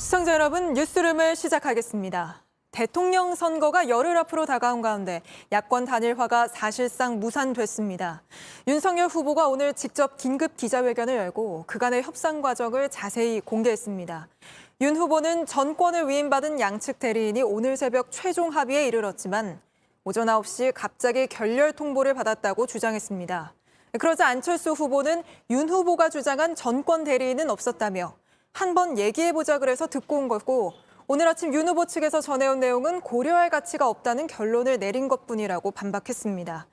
시청자 여러분, 뉴스룸을 시작하겠습니다. 대통령 선거가 열흘 앞으로 다가온 가운데 야권 단일화가 사실상 무산됐습니다. 윤석열 후보가 오늘 직접 긴급 기자회견을 열고 그간의 협상 과정을 자세히 공개했습니다. 윤 후보는 전권을 위임받은 양측 대리인이 오늘 새벽 최종 합의에 이르렀지만 오전 9시 갑자기 결렬 통보를 받았다고 주장했습니다. 그러자 안철수 후보는 윤 후보가 주장한 전권 대리인은 없었다며 한번 얘기해보자 그래서 듣고 온 거고 오늘 아침 윤 후보 측에서 전해온 내용은 고려할 가치가 없다는 결론을 내린 것뿐이라고 반박했습니다.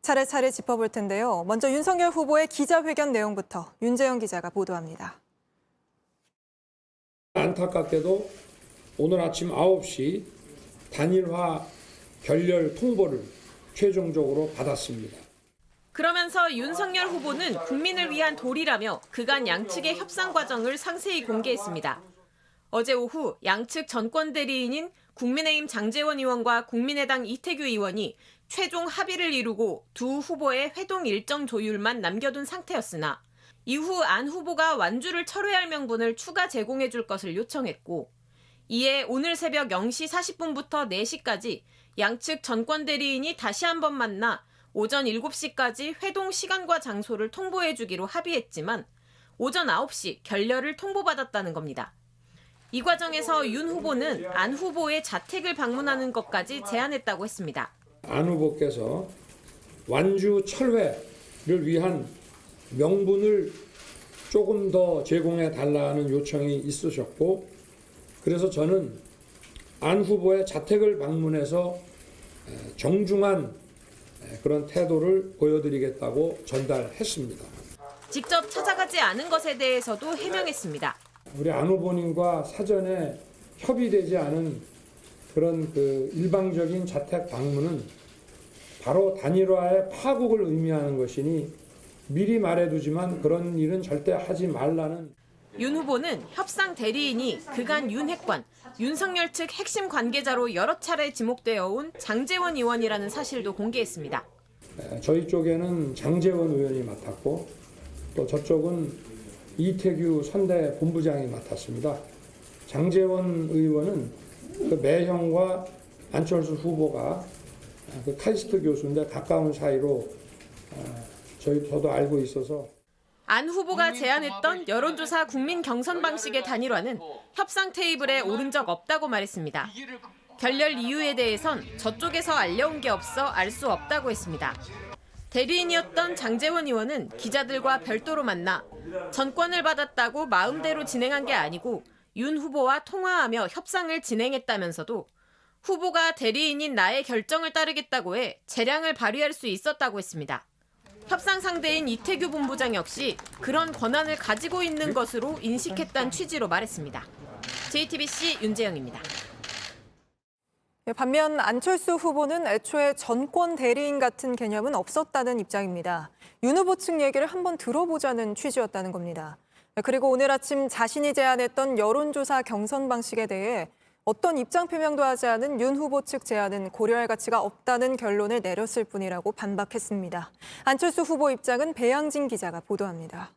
차례차례 짚어볼 텐데요. 먼저 윤석열 후보의 기자회견 내용부터 윤재영 기자가 보도합니다. 안타깝게도 오늘 아침 9시 단일화 결렬 통보를 최종적으로 받았습니다. 그러면서 윤석열 후보는 국민을 위한 도리라며 그간 양측의 협상 과정을 상세히 공개했습니다. 어제 오후 양측 전권 대리인인 국민의힘 장제원 의원과 국민의당 이태규 의원이 최종 합의를 이루고 두 후보의 회동 일정 조율만 남겨둔 상태였으나 이후 안 후보가 완주를 철회할 명분을 추가 제공해 줄 것을 요청했고 이에 오늘 새벽 0시 40분부터 4시까지 양측 전권 대리인이 다시 한번 만나 오전 7시까지 회동 시간과 장소를 통보해 주기로 합의했지만 오전 9시 결렬을 통보받았다는 겁니다. 이 과정에서 윤 후보는 안 후보의 자택을 방문하는 것까지 제안했다고 했습니다. 안 후보께서 완주 철회를 위한 명분을 조금 더 제공해 달라는 요청이 있으셨고 그래서 저는 안 후보의 자택을 방문해서 정중한 그런 태도를 보여드리겠다고 전달했습니다. 직접 찾아가지 않은 것에 대해서도 해명했습니다. 우리 안 후보님과 사전에 협의되지 않은 그런 일방적인 자택 방문은 바로 단일화의 파국을 의미하는 것이니 미리 말해두지만 그런 일은 절대 하지 말라는. 윤 후보는 협상 대리인이 그간 윤핵관, 윤석열 측 핵심 관계자로 여러 차례 지목되어 온 장제원 의원이라는 사실도 공개했습니다. 저희 쪽에는 장제원 의원이 맡았고 또 저쪽은 이태규 선대 본부장이 맡았습니다. 장제원 의원은 매형과 안철수 후보가 카이스트 교수인데 가까운 사이로 저도 알고 있어서. 안 후보가 제안했던 여론조사 국민 경선 방식의 단일화는 협상 테이블에 오른 적 없다고 말했습니다. 결렬 이유에 대해선 저쪽에서 알려온 게 없어 알 수 없다고 했습니다. 대리인이었던 장제원 의원은 기자들과 별도로 만나 전권을 받았다고 마음대로 진행한 게 아니고 윤 후보와 통화하며 협상을 진행했다면서도 후보가 대리인인 나의 결정을 따르겠다고 해 재량을 발휘할 수 있었다고 했습니다. 협상 상대인 이태규 본부장 역시 그런 권한을 가지고 있는 것으로 인식했다는 취지로 말했습니다. JTBC 윤재영입니다. 반면 안철수 후보는 애초에 전권 대리인 같은 개념은 없었다는 입장입니다. 윤 후보 측 얘기를 한번 들어보자는 취지였다는 겁니다. 그리고 오늘 아침 자신이 제안했던 여론조사 경선 방식에 대해 어떤 입장 표명도 하지 않은 윤 후보 측 제안은 고려할 가치가 없다는 결론을 내렸을 뿐이라고 반박했습니다. 안철수 후보 입장은 배양진 기자가 보도합니다.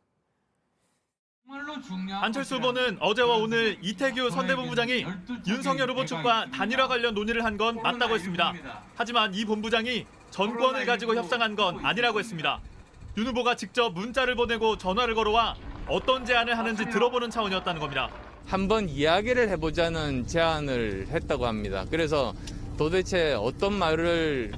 안철수 후보는 어제와 오늘 이태규 선대본부장이 윤석열 후보 측과 단일화 관련 논의를 한 건 맞다고 했습니다. 하지만 이 본부장이 전권을 가지고 협상한 건 아니라고 했습니다. 윤 후보가 직접 문자를 보내고 전화를 걸어와 어떤 제안을 하는지 들어보는 차원이었다는 겁니다. 한번 이야기를 해보자는 제안을 했다고 합니다. 그래서 도대체 어떤 말을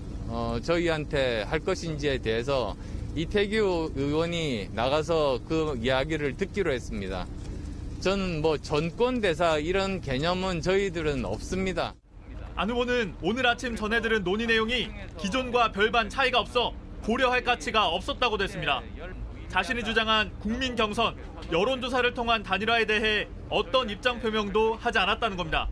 저희한테 할 것인지에 대해서 이태규 의원이 나가서 그 이야기를 듣기로 했습니다. 저는 전권대사 이런 개념은 저희들은 없습니다. 안 후보는 오늘 아침 전해들은 논의 내용이 기존과 별반 차이가 없어 고려할 가치가 없었다고 했습니다. 자신이 주장한 국민 경선, 여론조사를 통한 단일화에 대해 어떤 입장 표명도 하지 않았다는 겁니다.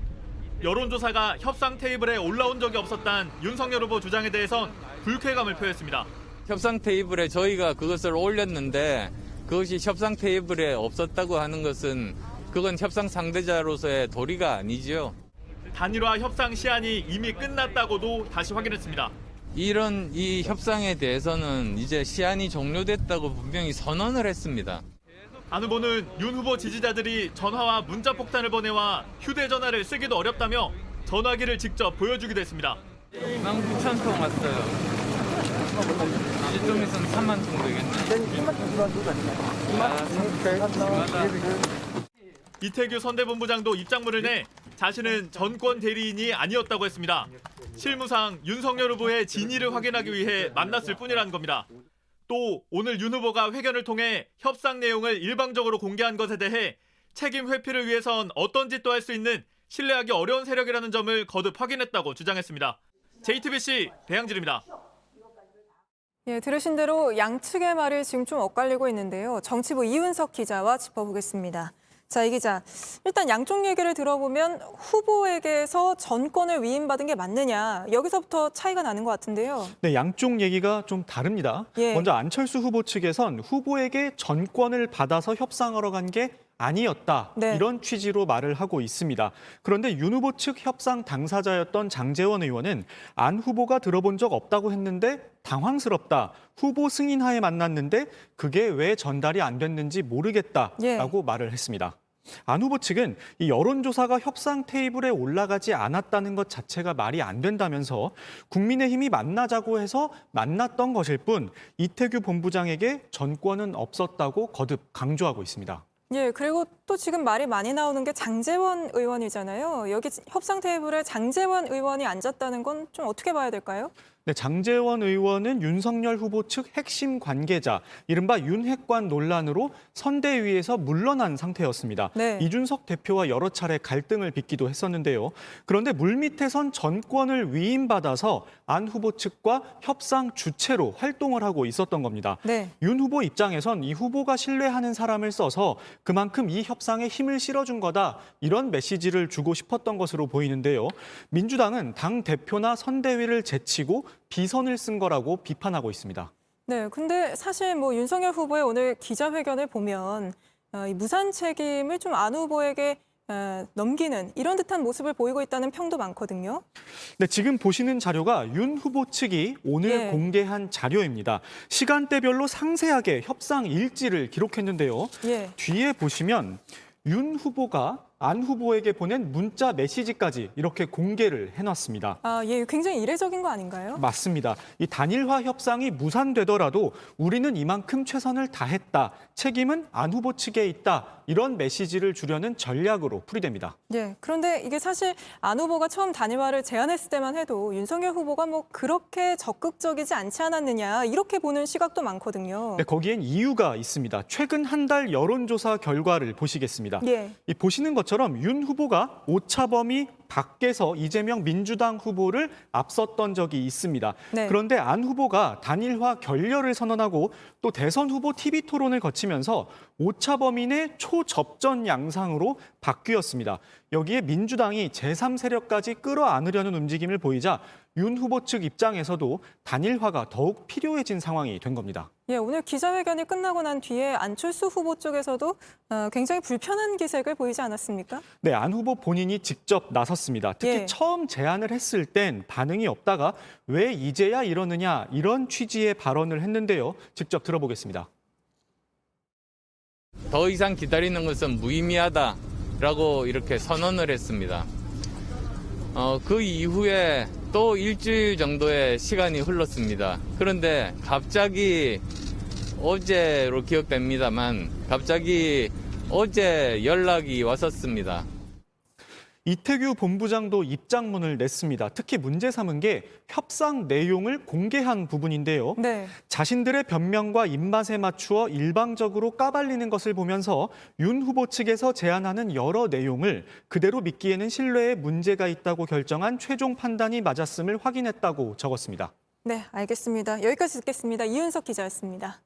여론조사가 협상 테이블에 올라온 적이 없었다는 윤석열 후보 주장에 대해선 불쾌감을 표했습니다. 협상 테이블에 저희가 그것을 올렸는데 그것이 협상 테이블에 없었다고 하는 것은 그건 협상 상대자로서의 도리가 아니죠. 단일화 협상 시한이 이미 끝났다고도 다시 확인했습니다. 이 협상에 대해서는 이제 시한이 종료됐다고 분명히 선언을 했습니다. 안 후보는 윤 후보 지지자들이 전화와 문자 폭탄을 보내와 휴대전화를 쓰기도 어렵다며 전화기를 직접 보여주기도 했습니다. 19,000통 왔어요. 일정 있으면 3만 통 되겠네. 이태규 선대본부장도 입장문을 내 자신은 전권 대리인이 아니었다고 했습니다. 실무상 윤석열 후보의 진위를 확인하기 위해 만났을 뿐이라는 겁니다. 또 오늘 윤 후보가 회견을 통해 협상 내용을 일방적으로 공개한 것에 대해 책임 회피를 위해선 어떤 짓도 할 수 있는 신뢰하기 어려운 세력이라는 점을 거듭 확인했다고 주장했습니다. JTBC 배양질입니다. 예, 들으신 대로 양측의 말이 지금 좀 엇갈리고 있는데요. 정치부 이윤석 기자와 짚어보겠습니다. 자, 이 기자, 일단 양쪽 얘기를 들어보면 후보에게서 전권을 위임받은 게 맞느냐, 여기서부터 차이가 나는 것 같은데요. 네, 양쪽 얘기가 좀 다릅니다. 예. 먼저 안철수 후보 측에선 후보에게 전권을 받아서 협상하러 간 게 아니었다. 네. 이런 취지로 말을 하고 있습니다. 그런데 윤 후보 측 협상 당사자였던 장제원 의원은 안 후보가 들어본 적 없다고 했는데 당황스럽다. 후보 승인하에 만났는데 그게 왜 전달이 안 됐는지 모르겠다라고 말을 했습니다. 안 후보 측은 이 여론조사가 협상 테이블에 올라가지 않았다는 것 자체가 말이 안 된다면서 국민의힘이 만나자고 해서 만났던 것일 뿐 이태규 본부장에게 전권은 없었다고 거듭 강조하고 있습니다. 예, 그리고 또 지금 말이 많이 나오는 게 장제원 의원이잖아요. 여기 협상 테이블에 장제원 의원이 앉았다는 건 좀 어떻게 봐야 될까요? 네, 장제원 의원은 윤석열 후보 측 핵심 관계자, 이른바 윤핵관 논란으로 선대위에서 물러난 상태였습니다. 네. 이준석 대표와 여러 차례 갈등을 빚기도 했었는데요. 그런데 물밑에선 전권을 위임받아서 안 후보 측과 협상 주체로 활동을 하고 있었던 겁니다. 네. 윤 후보 입장에선 이 후보가 신뢰하는 사람을 써서 그만큼 이 협상에 힘을 실어준 거다, 이런 메시지를 주고 싶었던 것으로 보이는데요. 민주당은 당 대표나 선대위를 제치고 비선을 쓴 거라고 비판하고 있습니다. 네, 근데 사실 뭐 윤석열 후보의 오늘 기자회견을 보면 이 무산 책임을 좀 안 후보에게 넘기는 이런 듯한 모습을 보이고 있다는 평도 많거든요. 네, 지금 보시는 자료가 윤 후보 측이 오늘 공개한 자료입니다. 시간대별로 상세하게 협상 일지를 기록했는데요. 뒤에 보시면 윤 후보가 안 후보에게 보낸 문자 메시지까지 이렇게 공개를 해놨습니다. 아, 예, 굉장히 이례적인 거 아닌가요? 맞습니다. 이 단일화 협상이 무산되더라도 우리는 이만큼 최선을 다했다. 책임은 안 후보 측에 있다. 이런 메시지를 주려는 전략으로 풀이됩니다. 예, 그런데 이게 사실 안 후보가 처음 단일화를 제안했을 때만 해도 윤석열 후보가 뭐 그렇게 적극적이지 않지 않았느냐 이렇게 보는 시각도 많거든요. 네, 거기엔 이유가 있습니다. 최근 한 달 여론조사 결과를 보시겠습니다. 이 보시는 것처럼 윤 후보가 오차범위 밖에서 이재명 민주당 후보를 앞섰던 적이 있습니다. 그런데 안 후보가 단일화 결렬을 선언하고 또 대선 후보 TV 토론을 거치면서 오차범위 내 초접전 양상으로 바뀌었습니다. 여기에 민주당이 제3세력까지 끌어안으려는 움직임을 보이자 윤 후보 측 입장에서도 단일화가 더욱 필요해진 상황이 된 겁니다. 예, 오늘 기자회견이 끝나고 난 뒤에 안철수 후보 쪽에서도 굉장히 불편한 기색을 보이지 않았습니까? 네, 안 후보 본인이 직접 나섰습니다. 특히 처음 제안을 했을 땐 반응이 없다가 왜 이제야 이러느냐 이런 취지의 발언을 했는데요. 직접 들어보겠습니다. 더 이상 기다리는 것은 무의미하다라고 이렇게 선언을 했습니다. 그 이후에 또 일주일 정도의 시간이 흘렀습니다. 그런데 갑자기 어제로 기억됩니다만 갑자기 어제 연락이 왔었습니다. 이태규 본부장도 입장문을 냈습니다. 특히 문제 삼은 게 협상 내용을 공개한 부분인데요. 자신들의 변명과 입맛에 맞추어 일방적으로 까발리는 것을 보면서 윤 후보 측에서 제안하는 여러 내용을 그대로 믿기에는 신뢰에 문제가 있다고 결정한 최종 판단이 맞았음을 확인했다고 적었습니다. 네, 알겠습니다. 여기까지 듣겠습니다. 이윤석 기자였습니다.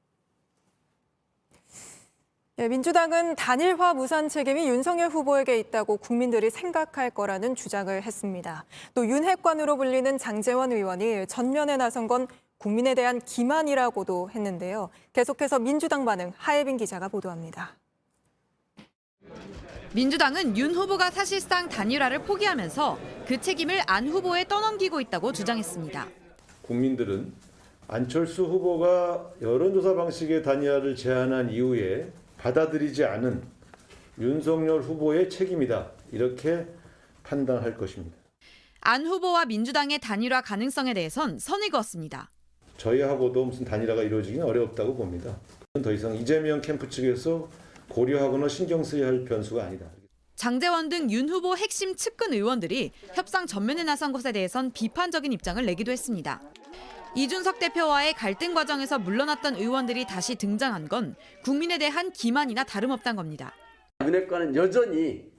예, 민주당은 단일화 무산 책임이 윤석열 후보에게 있다고 국민들이 생각할 거라는 주장을 했습니다. 또 윤핵관으로 불리는 장제원 의원이 전면에 나선 건 국민에 대한 기만이라고도 했는데요. 계속해서 민주당 반응 하예빈 기자가 보도합니다. 민주당은 윤 후보가 사실상 단일화를 포기하면서 그 책임을 안 후보에 떠넘기고 있다고 주장했습니다. 국민들은 안철수 후보가 여론조사 방식의 단일화를 제안한 이후에 받아들이지 않은 윤석열 후보의 책임이다. 이렇게 판단할 것입니다. 안 후보와 민주당의 단일화 가능성에 대해선 선을 그었습니다. 저희하고도 무슨 단일화가 이루어지기는 어렵다고 봅니다. 더 이상 이재명 캠프 측에서 고려하거나 신경 써야 할 변수가 아니다. 장제원 등 윤 후보 핵심 측근 의원들이 협상 전면에 나선 것에 대해선 비판적인 입장을 내기도 했습니다. 이준석 대표와의 갈등 과정에서 물러났던 의원들이 다시 등장한 건 국민에 대한 기만이나 다름없다는 겁니다. 윤핵관은 여전히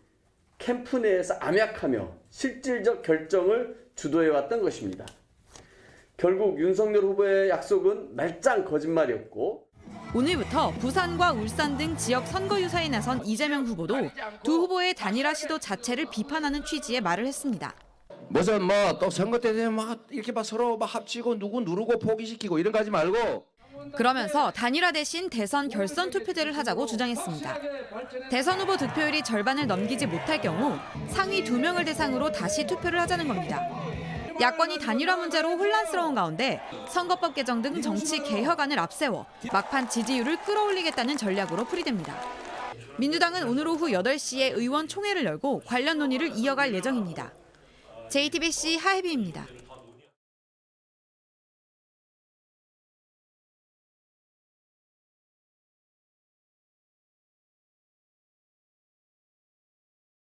캠프 내에서 암약하며 실질적 결정을 주도해왔던 것입니다. 결국 윤석열 후보의 약속은 말짱 거짓말이었고 오늘부터 부산과 울산 등 지역 선거 유세에 나선 이재명 후보도 두 후보의 단일화 시도 자체를 비판하는 취지의 말을 했습니다. 무슨 또 선거 때 되면 이렇게 서로 합치고 누구 누르고 포기시키고 이런 거 하지 말고 그러면서 단일화 대신 대선 결선 투표제를 하자고 주장했습니다. 대선 후보 득표율이 절반을 넘기지 못할 경우 상위 2명을 대상으로 다시 투표를 하자는 겁니다. 야권이 단일화 문제로 혼란스러운 가운데 선거법 개정 등 정치 개혁안을 앞세워 막판 지지율을 끌어올리겠다는 전략으로 풀이됩니다. 민주당은 오늘 오후 8시에 의원 총회를 열고 관련 논의를 이어갈 예정입니다. JTBC 하혜비입니다.